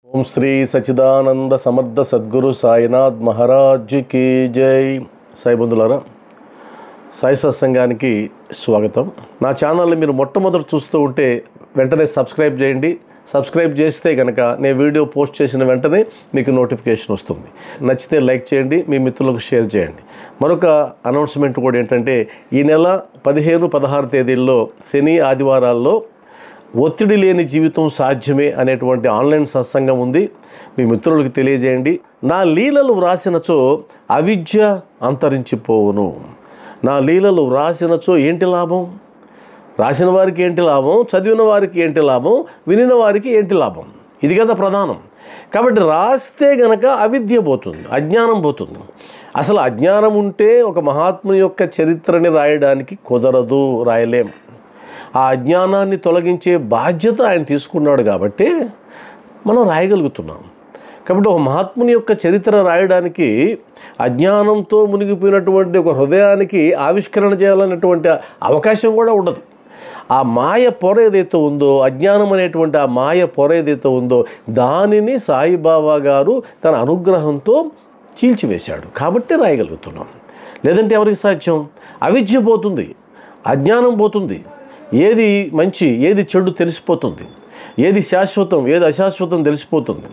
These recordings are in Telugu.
ఓం శ్రీ సచిదానంద సమర్థ సద్గురు సాయినాథ్ మహారాజ్ కి జై. సాయి బంధులారా, సాయి సత్సంగానికి స్వాగతం. నా ఛానల్ని మీరు మొట్టమొదటి చూస్తూ ఉంటే వెంటనే సబ్స్క్రైబ్ చేయండి. సబ్స్క్రైబ్ చేస్తే కనుక నేను వీడియో పోస్ట్ చేసిన వెంటనే మీకు నోటిఫికేషన్ వస్తుంది. నచ్చితే లైక్ చేయండి, మీ మిత్రులకు షేర్ చేయండి. మరొక అనౌన్స్మెంట్ కూడా ఏంటంటే, ఈ నెల 15, 16 తేదీల్లో శని ఆదివారాల్లో ఒత్తిడి లేని జీవితం సాధ్యమే అనేటువంటి ఆన్లైన్ సత్సంగం ఉంది. మీ మిత్రులకు తెలియజేయండి. నా లీలలు వ్రాసినచో అవిద్య అంతరించిపోవును. నా లీలలు వ్రాసినచో ఏంటి లాభం? రాసిన వారికి ఏంటి లాభం? చదివిన వారికి ఏంటి లాభం? వినిన వారికి ఏంటి లాభం? ఇది కదా ప్రధానం. కాబట్టి రాస్తే గనక అవిద్య పోతుంది, అజ్ఞానం పోతుంది. అసలు అజ్ఞానం ఉంటే ఒక మహాత్ముని యొక్క చరిత్రని రాయడానికి కుదరదు, రాయలేం. ఆ అజ్ఞానాన్ని తొలగించే బాధ్యత ఆయన తీసుకున్నాడు కాబట్టి మనం రాయగలుగుతున్నాం. కాబట్టి ఒక మహాత్ముని యొక్క చరిత్ర రాయడానికి అజ్ఞానంతో మునిగిపోయినటువంటి ఒక హృదయానికి ఆవిష్కరణ చేయాలనేటువంటి అవకాశం కూడా ఉండదు. ఆ మాయ పొర ఏదైతే ఉందో, అజ్ఞానం అనేటువంటి ఆ మాయ పొర ఏదైతే ఉందో, దానిని సాయిబాబా గారు తన అనుగ్రహంతో చీల్చివేశాడు కాబట్టి రాయగలుగుతున్నాం. లేదంటే ఎవరికి సాధ్యం? అవిద్య పోతుంది, అజ్ఞానం పోతుంది, ఏది మంచి ఏది చెడు తెలిసిపోతుంది, ఏది శాశ్వతం ఏది అశాశ్వతం తెలిసిపోతుంది,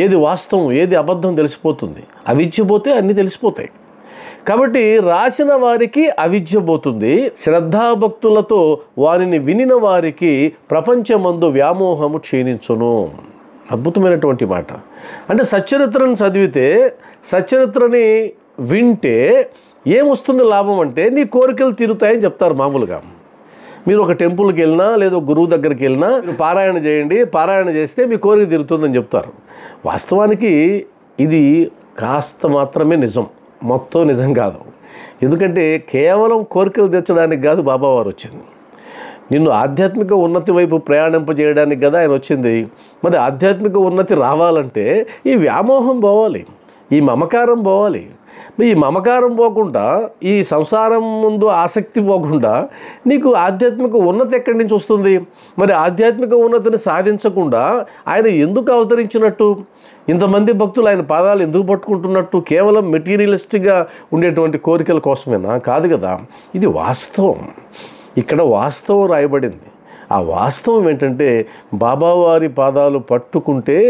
ఏది వాస్తవం ఏది అబద్ధం తెలిసిపోతుంది. అవిద్య పోతే అన్నీ తెలిసిపోతాయి. కాబట్టి రాసిన వారికి అవిద్య పోతుంది. శ్రద్ధాభక్తులతో వారిని వినిన వారికి ప్రపంచమందు వ్యామోహము క్షీణించును. అద్భుతమైనటువంటి మాట. అంటే సచ్చరిత్రను చదివితే, సచ్చరిత్రని వింటే ఏమొస్తుంది లాభం అంటే, నీ కోరికలు తీరుతాయని చెప్తారు మామూలుగా. మీరు ఒక టెంపుల్కి వెళ్ళినా లేదా గురువు దగ్గరికి వెళ్ళినా మీరు పారాయణ చేయండి, పారాయణ చేస్తే మీ కోరిక తీరుతుందని చెప్తారు. వాస్తవానికి ఇది కాస్త మాత్రమే నిజం, మొత్తం నిజం కాదు. ఎందుకంటే కేవలం కోరికలు తీర్చడానికి కాదు బాబావారు వచ్చింది. నిన్ను ఆధ్యాత్మిక ఉన్నతి వైపు ప్రయాణింపజేయడానికి కదా ఆయన వచ్చింది. మరి ఆధ్యాత్మిక ఉన్నతి రావాలంటే ఈ వ్యామోహం పోవాలి, ఈ మమకారం పోవాలి. ఈ మమకారం పోకుండా, ఈ సంసారం ముందు ఆసక్తి పోకుండా నీకు ఆధ్యాత్మిక ఉన్నతి ఎక్కడి నుంచి వస్తుంది? మరి ఆధ్యాత్మిక ఉన్నతిని సాధించకుండా ఆయన ఎందుకు అవతరించినట్టు? ఇంతమంది భక్తులు ఆయన పాదాలు ఎందుకు పట్టుకుంటున్నట్టు? కేవలం మెటీరియలిస్టిక్గా ఉండేటువంటి కోరికల కోసమేనా? కాదు కదా. ఇది వాస్తవం. ఇక్కడ వాస్తవం రాయబడింది. ఆ వాస్తవం ఏంటంటే, బాబావారి పాదాలు పట్టుకుంటే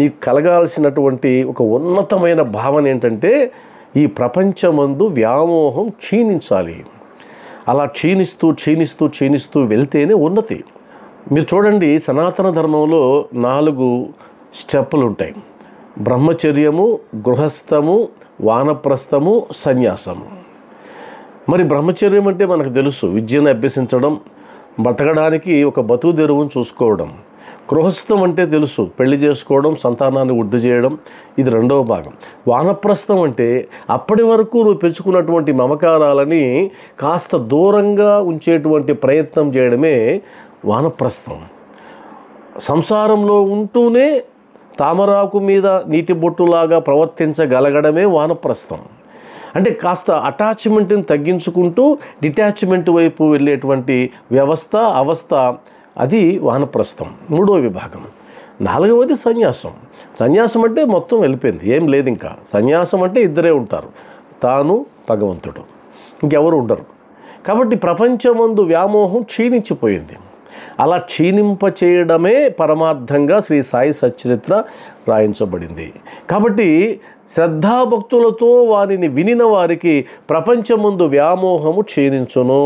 నీకు కలగాల్సినటువంటి ఒక ఉన్నతమైన భావన ఏంటంటే, ఈ ప్రపంచమందు వ్యామోహం క్షీణించాలి. అలా క్షీణిస్తూ క్షీణిస్తూ క్షీణిస్తూ వెళ్తేనే ఉన్నతి. మీరు చూడండి, సనాతన ధర్మంలో 4 స్టెప్పులు ఉంటాయి: బ్రహ్మచర్యము, గృహస్థము, వానప్రస్థము, సన్యాసము. మరి బ్రహ్మచర్యం అంటే మనకు తెలుసు, విద్యను అభ్యసించడం, బతకడానికి ఒక బతుకు తెరువును చూసుకోవడం. గృహస్థం అంటే తెలుసు, పెళ్లి చేసుకోవడం, సంతానాన్ని వృద్ధి చేయడం. ఇది 2వ భాగం. వానప్రస్థం అంటే అప్పటి వరకు నువ్వు పెంచుకున్నటువంటి మమకారాలని కాస్త దూరంగా ఉంచేటువంటి ప్రయత్నం చేయడమే వానప్రస్థం. సంసారంలో ఉంటూనే తామరాకు మీద నీటి బొట్టులాగా ప్రవర్తించగలగడమే వానప్రస్థం. అంటే కాస్త అటాచ్మెంట్ని తగ్గించుకుంటూ డిటాచ్మెంట్ వైపు వెళ్ళేటువంటి వ్యవస్థ, అవస్థ, అది వానప్రస్థం. 3వ విభాగం. 4వది సన్యాసం. సన్యాసం అంటే మొత్తం వెళ్ళిపోయింది, ఏం లేదు ఇంకా. సన్యాసం అంటే ఇద్దరే ఉంటారు, తాను భగవంతుడు, ఇంకెవరు ఉండరు. కాబట్టి ప్రపంచమందు వ్యామోహం క్షీణించిపోయింది. అలా క్షీణింపచేయడమే పరమార్థంగా శ్రీ సాయి సచ్చరిత్ర రాయించబడింది. కాబట్టి శ్రద్ధాభక్తులతో వారిని వినిన వారికి ప్రపంచమందు వ్యామోహము క్షీణించును.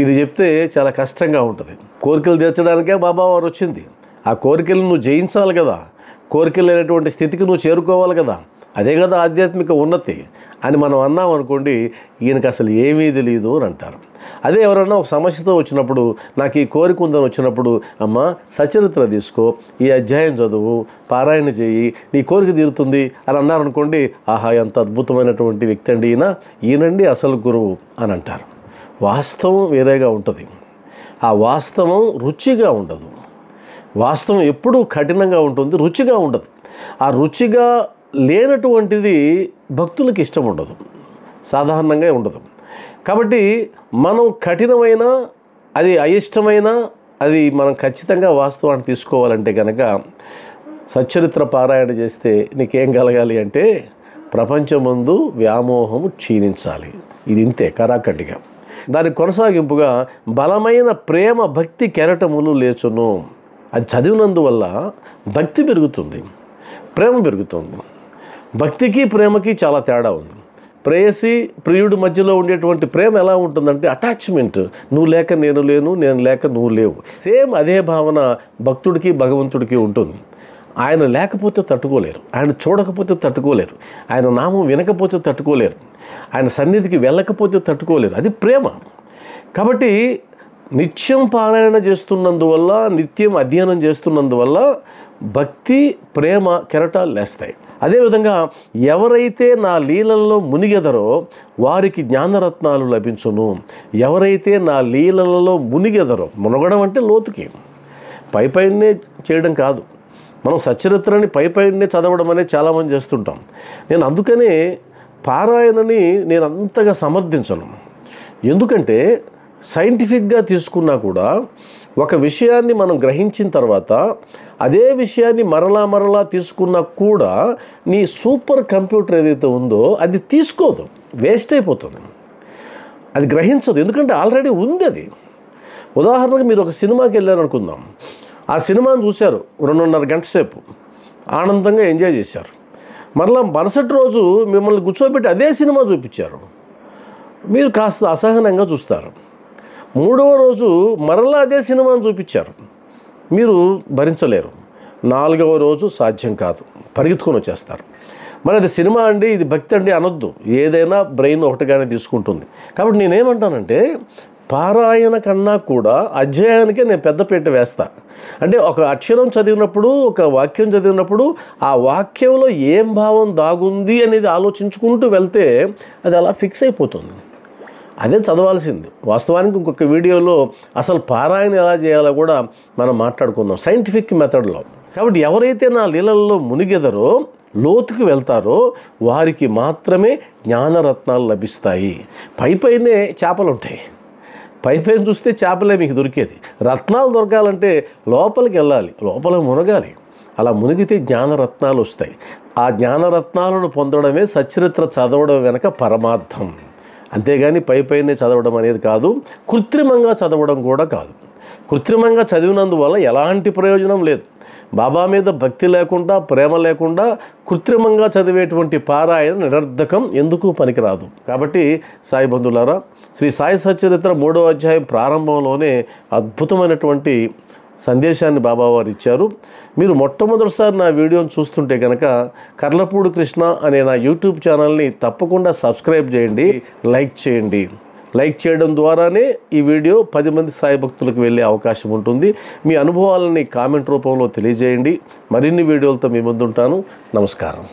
ఇది చెప్తే చాలా కష్టంగా ఉంటుంది. కోరికలు తీర్చడానికే బాబావారు వచ్చింది. ఆ కోరికలు నువ్వు జయించాలి కదా, కోరికలు లేనటువంటి స్థితికి నువ్వు చేరుకోవాలి కదా. అదే కదా ఆధ్యాత్మిక ఉన్నతి అని మనం అన్నాం అనుకోండి, ఈయనకి అసలు ఏమీ తెలియదు అని అంటారు. అదే ఎవరన్నా ఒక సమస్యతో వచ్చినప్పుడు, నాకు ఈ కోరిక ఉందని వచ్చినప్పుడు, అమ్మ సచరిత్ర తీసుకో, ఈ అధ్యాయం చదువు, పారాయణ చేయి, నీ కోరిక తీరుతుంది అని అన్నారనుకోండి, ఆహా ఎంత అద్భుతమైనటువంటి వ్యక్తి అండి ఈయనండి అసలు గురువు అని అంటారు. వాస్తవం వేరేగా ఉంటుంది. ఆ వాస్తవం రుచిగా ఉండదు. వాస్తవం ఎప్పుడూ కఠినంగా ఉంటుంది, రుచిగా ఉండదు. ఆ రుచిగా లేనటువంటిది భక్తులకు ఇష్టం ఉండదు, సాధారణంగా ఉండదు. కాబట్టి మనం కఠినమైన, అది అయిష్టమైన, అది మనం ఖచ్చితంగా వాస్తవాన్ని తీసుకోవాలంటే కనుక సచ్చరిత్ర పారాయణ చేస్తే నీకేం కలగాలి అంటే ప్రపంచమందు వ్యామోహము క్షీణించాలి. ఇది ఇంతే కరాకడ్డిగా. దానికి కొనసాగింపుగా బలమైన ప్రేమ భక్తి కెరటములు లేచును. అది చదివినందువల్ల భక్తి పెరుగుతుంది, ప్రేమ పెరుగుతుంది. భక్తికి ప్రేమకి చాలా తేడా ఉంది. ప్రేయసి ప్రియుడి మధ్యలో ఉండేటువంటి ప్రేమ ఎలా ఉంటుందంటే అటాచ్మెంట్. నువ్వు లేక నేను లేను, నేను లేక నువ్వు లేవు. సేమ్ అదే భావన భక్తుడికి భగవంతుడికి ఉంటుంది. ఆయన లేకపోతే తట్టుకోలేరు, ఆయన చూడకపోతే తట్టుకోలేరు, ఆయన నామం వినకపోతే తట్టుకోలేరు, ఆయన సన్నిధికి వెళ్ళకపోతే తట్టుకోలేరు. అది ప్రేమ. కాబట్టి నిత్యం పారాయణ చేస్తున్నందువల్ల, నిత్యం అధ్యయనం చేస్తున్నందువల్ల భక్తి ప్రేమ కెరటాలు లేస్తాయి. అదేవిధంగా ఎవరైతే నా లీలల్లో మునిగెదరో వారికి జ్ఞానరత్నాలు లభించును. ఎవరైతే నా లీలలలో మునిగెదరో, మునగడం అంటే లోతుకి, పైపైనే చేయడం కాదు. మనం సచ్చరిత్రని పైపైనే చదవడం అనేది చాలామంది చేస్తుంటాం. నేను అందుకనే పారాయణని నేను అంతగా సమర్థించను. ఎందుకంటే సైంటిఫిక్గా తీసుకున్నా కూడా ఒక విషయాన్ని మనం గ్రహించిన తర్వాత అదే విషయాన్ని మరలా తీసుకున్నా కూడా నీ సూపర్ కంప్యూటర్ ఏదైతే ఉందో అది తీసుకోదు, వేస్ట్ అయిపోతుంది, అది గ్రహించదు. ఎందుకంటే ఆల్రెడీ ఉంది అది. ఉదాహరణకు మీరు ఒక సినిమాకి వెళ్ళారనుకుందాం, ఆ సినిమాని చూశారు, 2.5 గంటల సేపు ఆనందంగా ఎంజాయ్ చేశారు. మరలా మరుసటి రోజు మిమ్మల్ని కూర్చోబెట్టి అదే సినిమా చూపించారు, మీరు కాస్త అసహనంగా చూస్తారు. 3వ రోజు మరలా అదే సినిమాను చూపించారు, మీరు భరించలేరు. 4వ రోజు సాధ్యం కాదు, పరిగెత్తుకొని వచ్చేస్తారు. మరి అది సినిమా అండి, ఇది భక్తి అండి అనొద్దు. ఏదైనా బ్రెయిన్ ఒకటిగానే తీసుకుంటుంది. కాబట్టి నేనేమంటానంటే పారాయణ కన్నా కూడా అధ్యాయానికే నేను పెద్దపీట వేస్తా. అంటే ఒక అక్షరం చదివినప్పుడు, ఒక వాక్యం చదివినప్పుడు ఆ వాక్యంలో ఏం భావం దాగుంది అనేది ఆలోచించుకుంటూ వెళ్తే అది అలా ఫిక్స్ అయిపోతుంది. అదే చదవాల్సింది. వాస్తవానికి ఇంకొక వీడియోలో అసలు పారాయణ ఎలా చేయాలో కూడా మనం మాట్లాడుకుందాం సైంటిఫిక్ మెథడ్లో. కాబట్టి ఎవరైతే నా లీలల్లో మునిగెదరో, లోతుకు వెళ్తారో వారికి మాత్రమే జ్ఞానరత్నాలు లభిస్తాయి. పైపైనే చేపలు ఉంటాయి, పైపైన చూస్తే చేపలే మీకు దొరికేది. రత్నాలు దొరకాలంటే లోపలికి వెళ్ళాలి, లోపల మునగాలి. అలా మునిగితే జ్ఞానరత్నాలు వస్తాయి. ఆ జ్ఞానరత్నాలను పొందడమే సచ్చరిత్ర చదవడం వెనక పరమార్థం. అంతేగాని పైపైనే చదవడం అనేది కాదు, కృత్రిమంగా చదవడం కూడా కాదు. కృత్రిమంగా చదివినందువల్ల ఎలాంటి ప్రయోజనం లేదు. బాబా మీద భక్తి లేకుండా, ప్రేమ లేకుండా కృత్రిమంగా చదివేటువంటి పారాయణ నిరర్ధకం, ఎందుకు పనికిరాదు. కాబట్టి సాయి బంధువులారా, శ్రీ సాయి సచ్చరిత్ర 3వ అధ్యాయం ప్రారంభంలోనే అద్భుతమైనటువంటి సందేశాన్ని బాబావారు ఇచ్చారు. మీరు మొట్టమొదటిసారి నా వీడియోని చూస్తుంటే కనుక కర్లపూడి కృష్ణ అనే నా యూట్యూబ్ ఛానల్ని తప్పకుండా సబ్స్క్రైబ్ చేయండి, లైక్ చేయండి. లైక్ చేయడం ద్వారానే ఈ వీడియో 10 మంది సాయి భక్తులకు వెళ్ళే అవకాశం ఉంటుంది. మీ అనుభవాలని కామెంట్ రూపంలో తెలియజేయండి. మరిన్ని వీడియోలతో మీ ముందుంటాను. నమస్కారం.